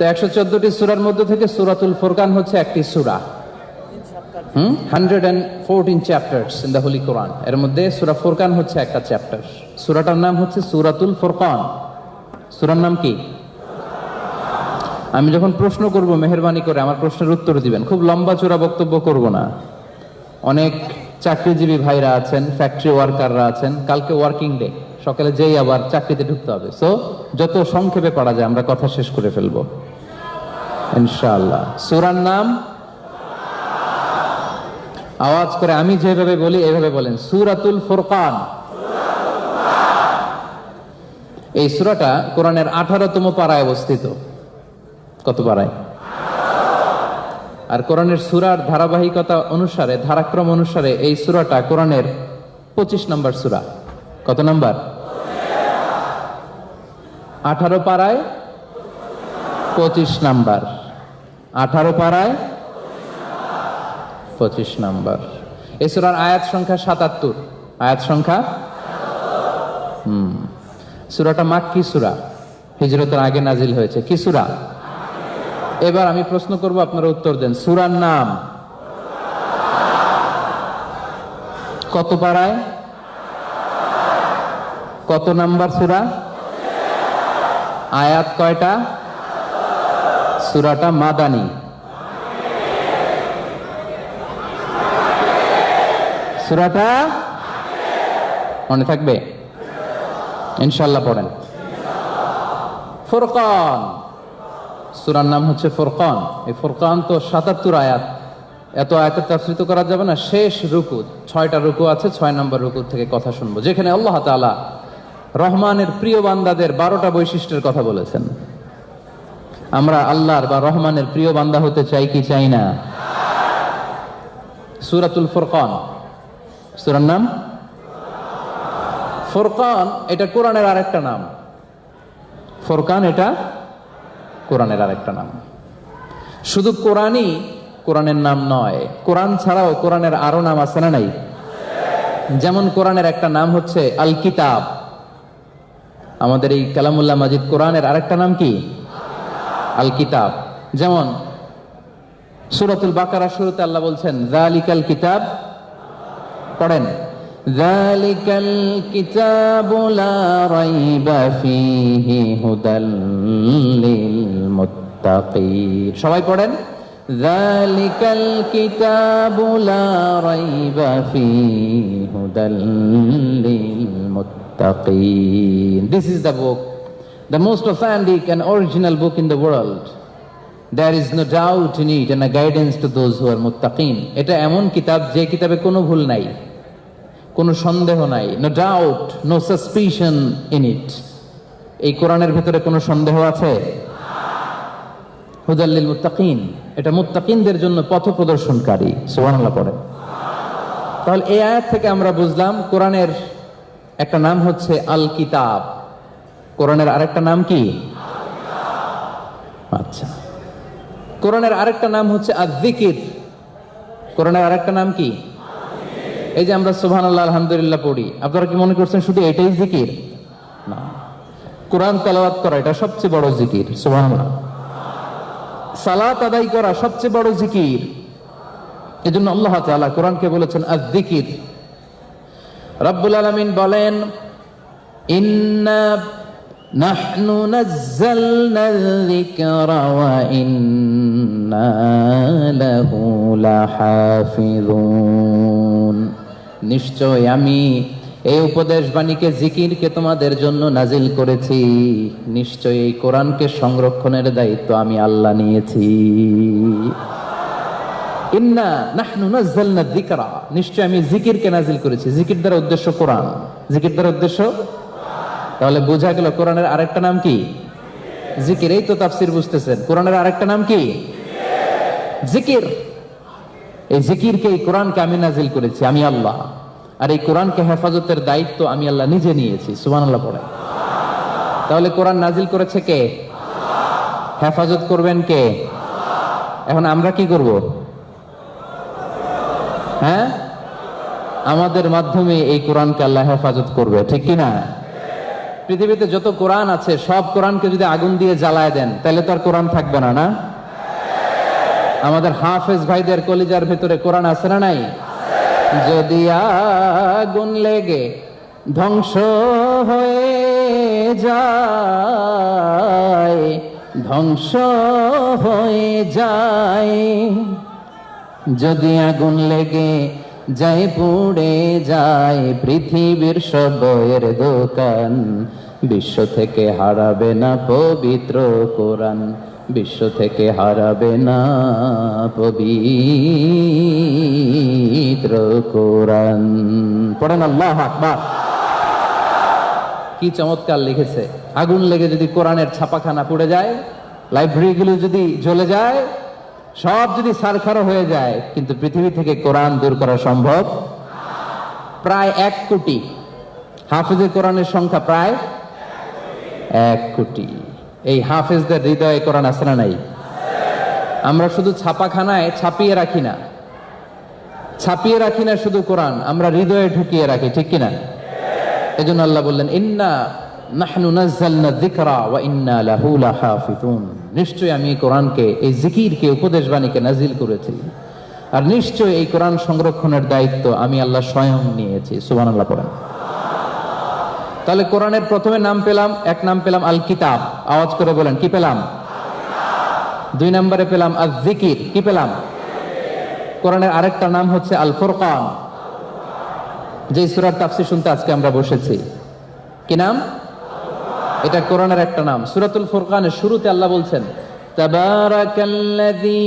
তো 114টি সূরার মধ্যে থেকে সূরাতুল ফুরকান হচ্ছে একটি সূরা। 114 চ্যাপ্টার্স ইন দ্য হোলি কোরআন, এর মধ্যে সূরা ফুরকান হচ্ছে একটা চ্যাপ্টার। সূরাটার নাম হচ্ছে সূরাতুল ফুরকান। সূরার নাম কি? আমি যখন প্রশ্ন করব মেহেরবানি করে আমার প্রশ্নের উত্তর দিবেন, খুব লম্বা চূড়া বক্তব্য করব না। অনেক চাকরিজীবী ভাইরা আছেন, ফ্যাক্টরি ওয়ার্কাররা আছেন, কালকে ওয়ার্কিং ডে, সকালে যেই আবার চাকরিতে ঢুকতে হবে। সো যত সংক্ষেপে পারা যায় আমরা কথা শেষ করে ফেলবো ইনশাআল্লাহ। সূরার নাম আওয়াজ করে আমি যেভাবে বলি এইভাবে বলেন, সূরাতুল ফুরকান। এই সূরাটা কোরআনের 18তম পারায় অবস্থিত। কত পারায়? আর কোরআনের সূরার ধারাবাহিকতা অনুসারে, ধারাক্রম অনুসারে এই সূরাটা কোরআনের 25 নম্বর সূরা। কত নাম্বার? 18 পারায় 25 নাম্বার। 18 পারায় 25 নাম্বার। এই সূরার আয়াত সংখ্যা 77। আয়াত সংখ্যা সূরাটা মাক্কি সূরা, হিজরতের আগে নাজিল হয়েছে। কি সূরা? এবার আমি প্রশ্ন করব, আপনারা উত্তর দেন। সূরার নাম কত পারায়, কত নাম্বার সূরা, আয়াত কয়টা? সূরাটা মাদানী। সূরাটা মনে থাকবে ইনশাআল্লাহ। পড়েন ফুরকান। সূরার নাম হচ্ছে ফুরকান। এই ফুরকান তো 77 আয়াত। এত আয়াতের তাফসীর তো করা যাবে না। শেষ রুকু, 6টা রুকু আছে, 6 নম্বর রুকু থেকে কথা শুনবো, যেখানে আল্লাহ তাআলা রহমানের প্রিয় বান্দাদের 12টা বৈশিষ্ট্যের কথা বলেছেন। আমরা আল্লাহর বা রহমানের প্রিয় বান্দা হতে চাই কি চাই না? সূরাতুল ফুরকান, সূরার নাম ফুরকান। এটা কোরআনের আরেকটা নাম। ফুরকান এটা কোরআনের আরেকটা নাম। শুধু কোরআনই কোরআনের নাম নয়, কোরআন ছাড়াও কোরআনের আরো নাম আছে না নাই? যেমন কোরআনের একটা নাম হচ্ছে আল কিতাব। আমাদের এই কালামুল্লাহ মাজিদ কোরআনের আরেকটা নাম কি? আল কিতাব। যেমন সূরাতুল বাকারা শুরুতে আল্লাহ বলছেন যালিকাল কিতাব। পড়েন, যালিকাল কিতাবু লা রাইবা ফীহি হুদাল লিল মুত্তাকিন। সবাই পড়েন, যালিকাল কিতাবু লা রাইবা ফীহি হুদাল লিল মুত্তাকিন। This is the book, the most authentic and original book in the world. There is no doubt in it and a guidance to those who are muttaqin. এটা এমন কিতাব যে কিতাবে কোনো ভুল নাই, কোনো সন্দেহ নাই। No doubt, no suspicion in it. এই কোরআনের ভেতরে কোনো সন্দেহ আছে? হুদাল লিল মুত্তাকিন, এটা মুত্তাকিনদের জন্য পথ প্রদর্শনকারী। সুবহানাল্লাহ পড়েন। তাহলে এই আয়াত থেকে আমরা বুঝলাম কোরআনের একটা নাম হচ্ছে আল কিতাব, কোরআনের আরেকটা নাম কি? আচ্ছা, কোরআনের আরেকটা নাম হচ্ছে আয-যিকির। কোরআনের আরেকটা নাম কি? এই যে আমরা সুবহানাল্লাহ আলহামদুলিল্লাহ পড়ি, আপনারা কি মনে করছেন শুধু এটাই জিকির? না, কোরআন তেলাওয়াত করা এটা সবচেয়ে বড় জিকির। সুবহানাল্লাহ। সালাত আদায় করা সবচেয়ে বড় জিকির। এজন্য আল্লাহ তাআলা কোরআনকে বলেছেন আয-যিকির। রব্বুল আলামিন বলেন, ইন্না নাহনু নাযালনা যিকরা ওয়া ইন্না লাহু লাহাফিজুন। নিশ্চয় আমি এই উপদেশ বাণীকে, জিকিরকে তোমাদের জন্য নাজিল করেছি। নিশ্চয় এই কোরআনকে সংরক্ষণের দায়িত্ব আমি আল্লাহ নিয়েছি। ইন্না নাহনু নাযালনা যিকরা, নিশ্চয় আমি জিকিরকে নাজিল করেছি। জিকির দ্বারা উদ্দেশ্য কোরআন, জিকির দ্বারা উদ্দেশ্য। তাহলে বোঝা গেল কোরআনের আরেকটা নাম কি? জিকির। এই তো তাফসীর বুঝতেছেন, কোরআনের আরেকটা নাম কি? জিকির। এই জিকিরকে, এই কোরআনকে আমি নাজিল করেছি, আমি আল্লাহ। আর এই কোরআনকে হেফাজতের দায়িত্ব আমি আল্লাহ নিজে নিয়েছি। সুবহানাল্লাহ পড়ে। তাহলে কোরআন নাজিল করেছে কে? হেফাজত করবেন কে? এখন আমরা কি করব? হ্যাঁ, আমাদের মাধ্যমে এই কোরআনকে আল্লাহ হেফাজত করবে, ঠিক কিনা? পৃথিবীতে যত কোরআন আছে সব কোরআনকে যদি আগুন দিয়ে জ্বালায় দেন তাহলে তো আর কোরআন থাকবে না, না? আমাদের হাফেজ ভাইদের কলিজার ভিতরে কোরআন আছে না নাই? যদি আগুন লেগে ধ্বংস হয়ে যায়, ধ্বংস হয়ে যায়, যদি আগুন লেগে যায় পুড়ে যায় পৃথিবীর সব বইয়ের দোকান, বিশ্ব থেকে হারাবে না পবিত্র কোরআন, বিশ্ব থেকে হারাবে না পবিত্র কোরআন। পড়েন আল্লাহু আকবার। কি চমৎকার লিখেছে, আগুন লেগে যদি কোরআনের ছাপাখানা পুড়ে যায়, লাইব্রেরিগুলো যদি জ্বলে যায়, সব যদি ছারখার হয়ে যায়, কিন্তু পৃথিবী থেকে কোরআন দূর করা সম্ভব। প্রায় 1 কোটি হাফেজের কোরআনের সংখ্যা প্রায় 1 কোটি। এই হাফেজদের হৃদয়ে কোরআন আছে না নাই? আমরা শুধু ছাপাখানায় ছাপিয়ে রাখি না, ছাপিয়ে রাখি না শুধু কোরআন, আমরা হৃদয়ে ঢুকিয়ে রাখি, ঠিক কিনা? এজন্য আল্লাহ বললেন, ইন্না নাহনু নাযালনা যিকরা ওয়া ইন্না লাহু লাহাফিজুন। নিশ্চয়ই আমি কোরআনকে, এই জিকিরকে, উপদেশ বাণীকে নাজিল করেছি, আর নিশ্চয়ই এই কোরআন সংরক্ষণের দায়িত্ব আমি আল্লাহ স্বয়ং নিয়েছি। সুবহানাল্লাহ পড়েন। তাহলে কোরআনের প্রথমে নাম পেলাম, এক নাম পেলাম আল কিতাব, আওয়াজ করে বলেন কি পেলাম? 2 নম্বরে পেলাম আল জিকির, কি পেলাম? কোরআনের আরেকটা নাম হচ্ছে আল ফুরকান, যে সূরার তাফসীর শুনতে আজকে আমরা বসেছি। কি নাম? এটা কোরআনের একটা নাম। সূরাতুল ফুরকানের শুরুতে আল্লাহ বলছেন, তাবারাকাল্লাযী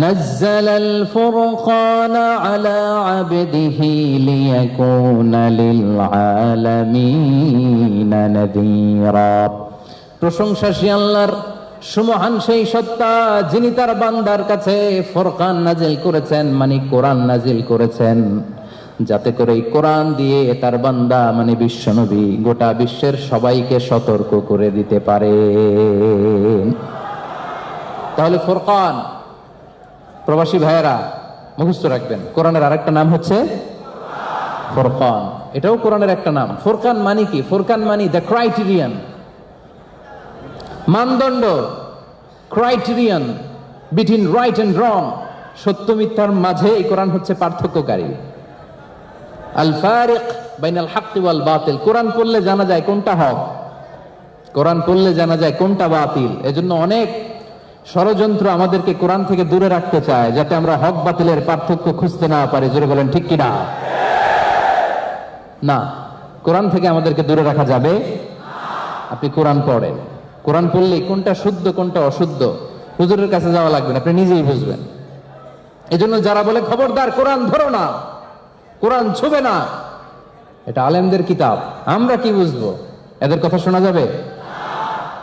নাযালাল ফুরকানা আলা আবদিহি লিয়াকুনা লিল আলামিনা নাযীরা। প্রশংসা সেই আল্লাহর, সুমহান সেই সত্তা যিনি তার বান্দার কাছে ফুরকান নাজিল করেছেন, মানে কোরআন নাজিল করেছেন, যাতে করে এই কোরআন দিয়ে তার বান্দা মানে বিশ্বনবী গোটা বিশ্বের সবাইকে সতর্ক করে দিতে পারে। তাহলে ফুরকান, প্রবাসী ভাইয়েরা মুখস্থ রাখবেন, কোরআনের আরেকটা নাম হচ্ছে ফুরকান। এটাও কোরআনের একটা নাম। ফুরকান মানে কি? ফুরকান মানে দ্য ক্রাইটেরিয়ান, মানদণ্ড, criterion between right and wrong, সত্য মিথ্যার মাঝে এই কোরআন হচ্ছে পার্থক্যকারী। আল ফারিক বাইনাল হাক্কি ওয়াল বাতিল। কোরআন পড়লে জানা যায় কোনটা হক, কোরআন পড়লে জানা যায় কোনটা বাতিল। এজন্য অনেক ষড়যন্ত্র আমাদেরকে কোরআন থেকে দূরে রাখতে চায়, যাতে আমরা হক বাতিলের পার্থক্য খুঁজতে না পারি। জোরে বলেন ঠিক কিনা? না, কোরআন থেকে আমাদেরকে দূরে রাখা যাবে। আপনি কোরআন পড়েন, কোরআন পড়লে কোনটা শুদ্ধ কোনটা অশুদ্ধ হুজুরের কাছে যাওয়া লাগবে না, আপনি নিজেই বুঝবেন। এজন্য যারা বলে খবরদার কোরআন ধরো না, কোরআন ছুবে না, এটা আলেমদের কিতাব, আমরা কি বুঝবো? এদের কথা শোনা যাবে?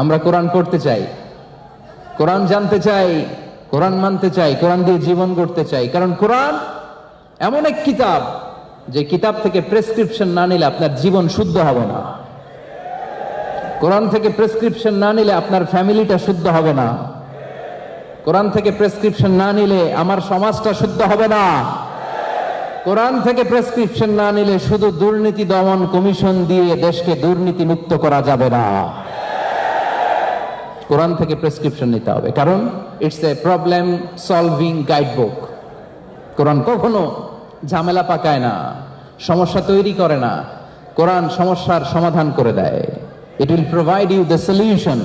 আমরা কোরআন পড়তে চাই, কোরআন জানতে চাই, কোরআন মানতে চাই, কোরআন দিয়ে জীবন গড়তে চাই। কারণ কোরআন এমন এক কিতাব, যে কিতাব থেকে প্রেসক্রিপশন না নিলে আপনার জীবন শুদ্ধ হবে না। কোরআন থেকে প্রেসক্রিপশন না নিলে আপনার ফ্যামিলিটা শুদ্ধ হবে না। কোরআন থেকে প্রেসক্রিপশন না নিলে আমার সমাজটা শুদ্ধ হবে না। কোরআন থেকে প্রেসক্রিপশন না নিলে শুধু দুর্নীতি দমন কমিশন দিয়ে দেশকে দুর্নীতি মুক্ত করা যাবে না। কোরআন থেকে প্রেসক্রিপশন নিতে হবে, কারণ it's a problem solving guidebook. Quran কখনো ঝামেলা পাকায় না, সমস্যা তৈরি করে না। কোরআন সমস্যার সমাধান করে দেয়। It will provide you the solution.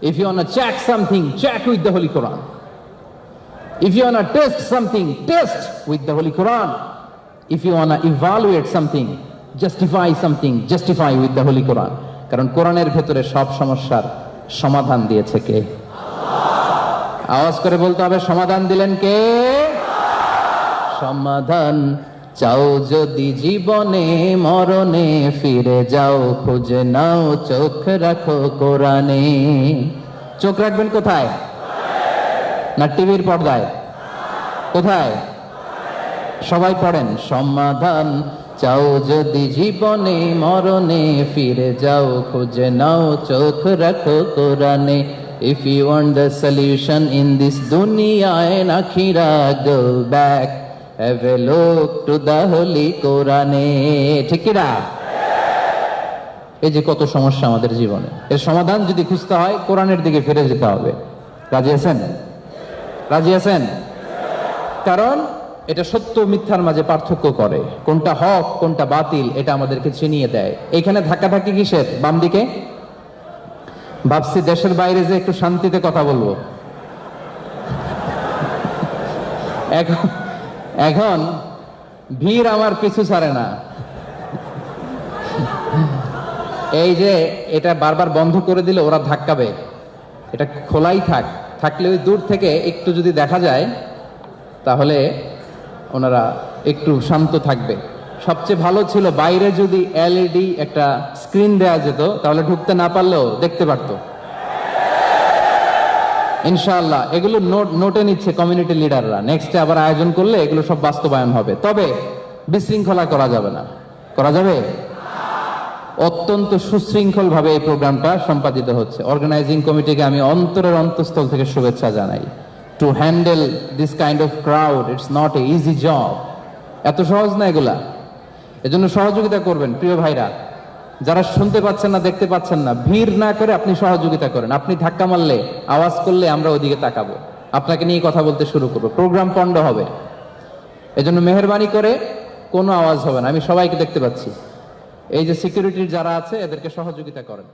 If you want to check something, check with the holy Quran. If you want to test something, test with the Holy Quran. If you want to evaluate something, justify with the Holy Quran. কারণ কোরআনের ভেতরে সব সমস্যার সমাধান দিয়েছে কে? আওয়াজ করে বলতে হবে, সমাধান দিলেন কে? সমাধান চাও যদি জীবনে মরণে, ফিরে যাও খুঁজে নাও, চোখ রাখো কোরআনে। চোখ রাখবেন কোথায়? না টিভির পর্দায়? কোথায়? সবাই পড়েন, সমাধান চাও যদি জীবনে মরণে, ফিরে যাও খুঁজে নাও, চোখ রাখো কোরআনে। If you want the solution in this dunya and akhirah, go back, have a look to the Holy Quran. ঠিক কি না? এই যে কত সমস্যা আমাদের জীবনে, এর সমাধান যদি খুঁজতে হয় কোরআনের দিকে ফিরে যেতে হবে। রাজি আছেন? রাজি আছেন? কারণ এটা সত্য মিথ্যার মাঝে পার্থক্য করে, কোনটা হক কোনটা বাতিল এটা আমাদেরকে চিনিয়ে দেয়। এখানে ধাক্কাধাক্কি কিসের? বাম দিকে ভাবছি দেশের বাইরে যে একটু শান্তিতে কথা বলবো। এখন এখন ভিড় আমার পিছু ছাড়ে না। এই যে এটা বারবার বন্ধ করে দিলে ওরা ধাক্কাবে, এটা খোলাই থাকলে ওই দূর থেকে একটু যদি দেখা যায় তাহলে ওনারা একটু শান্ত থাকবে। সবচেয়ে ভালো ছিল বাইরে যদি এলইডি একটা স্ক্রিন দেওয়া যেত, তাহলে ঢুকতে না পারলেও দেখতে পারতো। ইনশাআল্লাহ এগুলো নোটে নিচ্ছে কমিউনিটি লিডাররা, নেক্সটে আবার আয়োজন করলে এগুলো সব বাস্তবায়ন হবে। তবে বিশৃঙ্খলা করা যাবে না। করা যাবে? অত্যন্ত সুশৃঙ্খল ভাবে এই প্রোগ্রামটা সম্পাদিত হচ্ছে। অর্গানাইজিং কমিটিকে আমি অন্তরের অন্তঃস্থল থেকে শুভেচ্ছা জানাই। To handle this kind of crowd it's not a easy job. এত সহজ না এগুলা। এজন্য সহযোগিতা করবেন প্রিয় ভাইরা, যারা শুনতে পাচ্ছেন না দেখতে পাচ্ছেন না, ভিড় না করে আপনি সহযোগিতা করেন। আপনি ধাক্কা মারলে আওয়াজ করলে আমরা ওইদিকে তাকাবো, আপনাকে নিয়ে কথা বলতে শুরু করবো, প্রোগ্রাম পণ্ড হবে। এজন্য মেহেরবানি করে কোনো আওয়াজ হবে না, আমি সবাইকে দেখতে পাচ্ছি। এই যে সিকিউরিটির যারা আছে এদেরকে সহযোগিতা করেন।